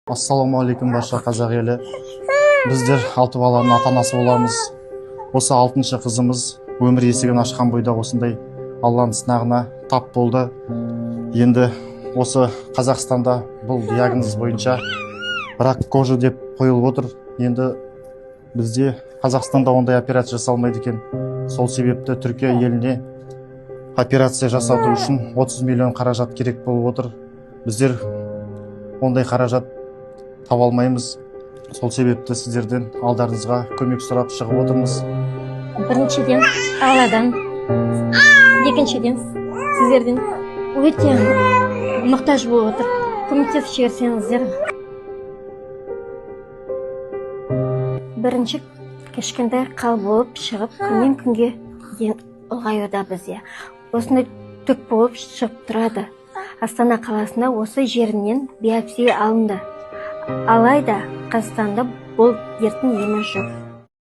Ассалаумағалейкум барша қазақ елі. Біздер 6 баланың ата-анасы боламыз. Осы 6-шы қызымыз өмір есігін ашқан бойда осындай Алланың сынағына тап болды. Енді осы Қазақстанда бұл диагноз бойынша рак кожи деп қойылып отыр. Енді бізде Қазақстанда ондай операция жасалмайды екен. Сол себепті Түркия еліне операция жасату үшін 30 миллион қаражат керек болып отыр. Біздер ондай қаражат таба алмаймыз. Сол себепті сіздерден алдарыңызға көмек сұрап шығып отырмыз. Біріншіден Алладан, екіншіден сіздерден өте мұқтаж болып отыр. Көмектесіп жіберсеңіздер. Бірінші кішкентай қал болып шығып, күннен күнге ұлғаюда бізде. Осындай түк болып шығып тұрады. Астана қаласында осы жерінен биопсия алынды. Алайда Қазақстанда бұл дерттің емі жоқ.